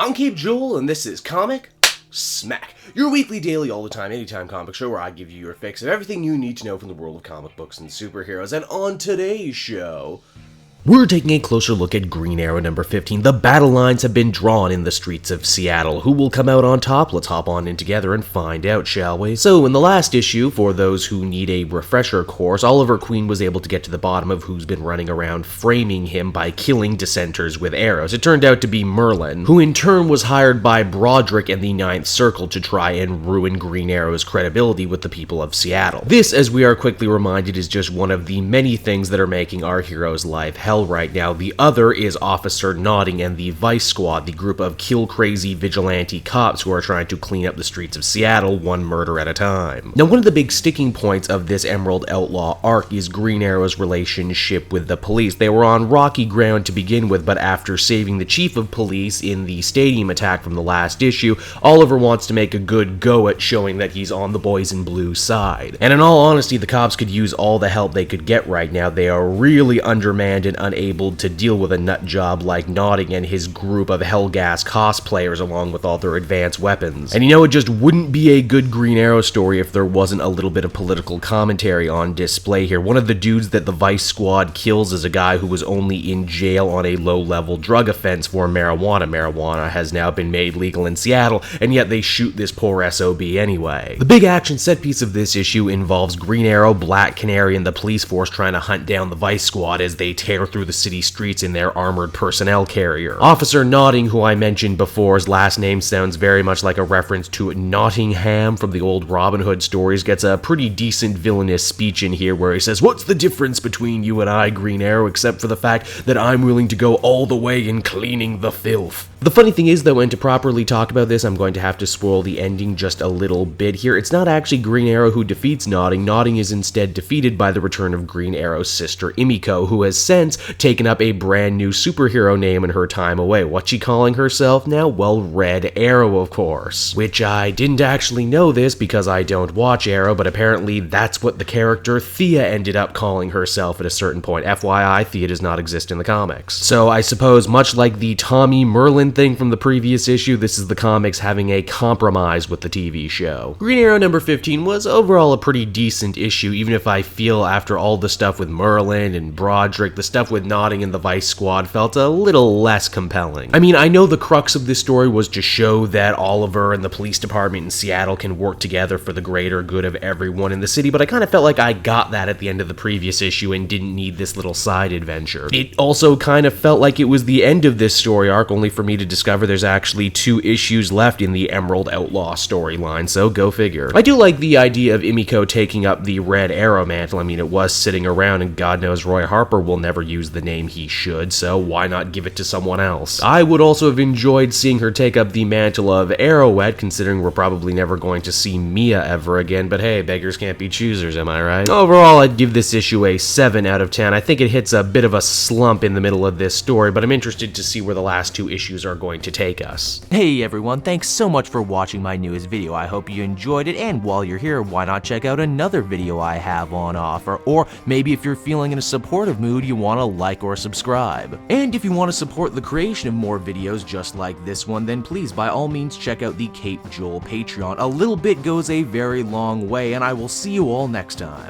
I'm Cape Joel, and this is Comic Smack, your weekly, daily, all the time, anytime comic show where I give you your fix of everything you need to know from the world of comic books and superheroes. And on today's show, we're taking a closer look at Green Arrow number 15. The battle lines have been drawn in the streets of Seattle. Who will come out on top? Let's hop on in together and find out, shall we? So, in the last issue, for those who need a refresher course, Oliver Queen was able to get to the bottom of who's been running around framing him by killing dissenters with arrows. It turned out to be Merlin, who in turn was hired by Broderick and the Ninth Circle to try and ruin Green Arrow's credibility with the people of Seattle. This, as we are quickly reminded, is just one of the many things that are making our hero's life hell right now. The other is Officer Notting and the Vice Squad, the group of kill-crazy vigilante cops who are trying to clean up the streets of Seattle one murder at a time. Now, one of the big sticking points of this Emerald Outlaw arc is Green Arrow's relationship with the police. They were on rocky ground to begin with, but after saving the chief of police in the stadium attack from the last issue, Oliver wants to make a good go at showing that he's on the boys in blue side. And in all honesty, the cops could use all the help they could get right now. They are really undermanned and unable to deal with a nut job like Notting and his group of Hellgas cosplayers along with all their advanced weapons. And you know, it just wouldn't be a good Green Arrow story if there wasn't a little bit of political commentary on display here. One of the dudes that the Vice Squad kills is a guy who was only in jail on a low-level drug offense for marijuana. Marijuana has now been made legal in Seattle, and yet they shoot this poor SOB anyway. The big action set piece of this issue involves Green Arrow, Black Canary, and the police force trying to hunt down the Vice Squad as they tear through the city streets in their armored personnel carrier. Officer Notting, who I mentioned before, his last name sounds very much like a reference to Nottingham from the old Robin Hood stories, gets a pretty decent villainous speech in here where he says, "What's the difference between you and I, Green Arrow, except for the fact that I'm willing to go all the way in cleaning the filth?" The funny thing is, though, and to properly talk about this, I'm going to have to spoil the ending just a little bit here. It's not actually Green Arrow who defeats Notting. Notting is instead defeated by the return of Green Arrow's sister, Imiko, who has since taken up a brand new superhero name in her time away. What's she calling herself now? Well, Red Arrow, of course. Which I didn't actually know this because I don't watch Arrow, but apparently that's what the character Thea ended up calling herself at a certain point. FYI, Thea does not exist in the comics. So I suppose, much like the Tommy Merlin thing from the previous issue, this is the comics having a compromise with the TV show. Green Arrow number 15 was overall a pretty decent issue, even if I feel after all the stuff with Merlin and Broderick, the stuff with Notting and the Vice Squad felt a little less compelling. I mean, I know the crux of this story was to show that Oliver and the police department in Seattle can work together for the greater good of everyone in the city, but I kind of felt like I got that at the end of the previous issue and didn't need this little side adventure. It also kind of felt like it was the end of this story arc, only for me to discover there's actually 2 issues left in the Emerald Outlaw storyline, so go figure. I do like the idea of Imiko taking up the Red Arrow mantle. I mean, it was sitting around, and God knows Roy Harper will never use the name he should, so why not give it to someone else? I would also have enjoyed seeing her take up the mantle of Arrowette, considering we're probably never going to see Mia ever again, but hey, beggars can't be choosers, am I right? Overall, I'd give this issue a 7 out of 10. I think it hits a bit of a slump in the middle of this story, but I'm interested to see where the last 2 issues are going to take us. Hey everyone, thanks so much for watching my newest video. I hope you enjoyed it, and while you're here, why not check out another video I have on offer, or maybe if you're feeling in a supportive mood, you want to like or subscribe. And if you want to support the creation of more videos just like this one, then please by all means check out the Cape Joel Patreon. A little bit goes a very long way, and I will see you all next time.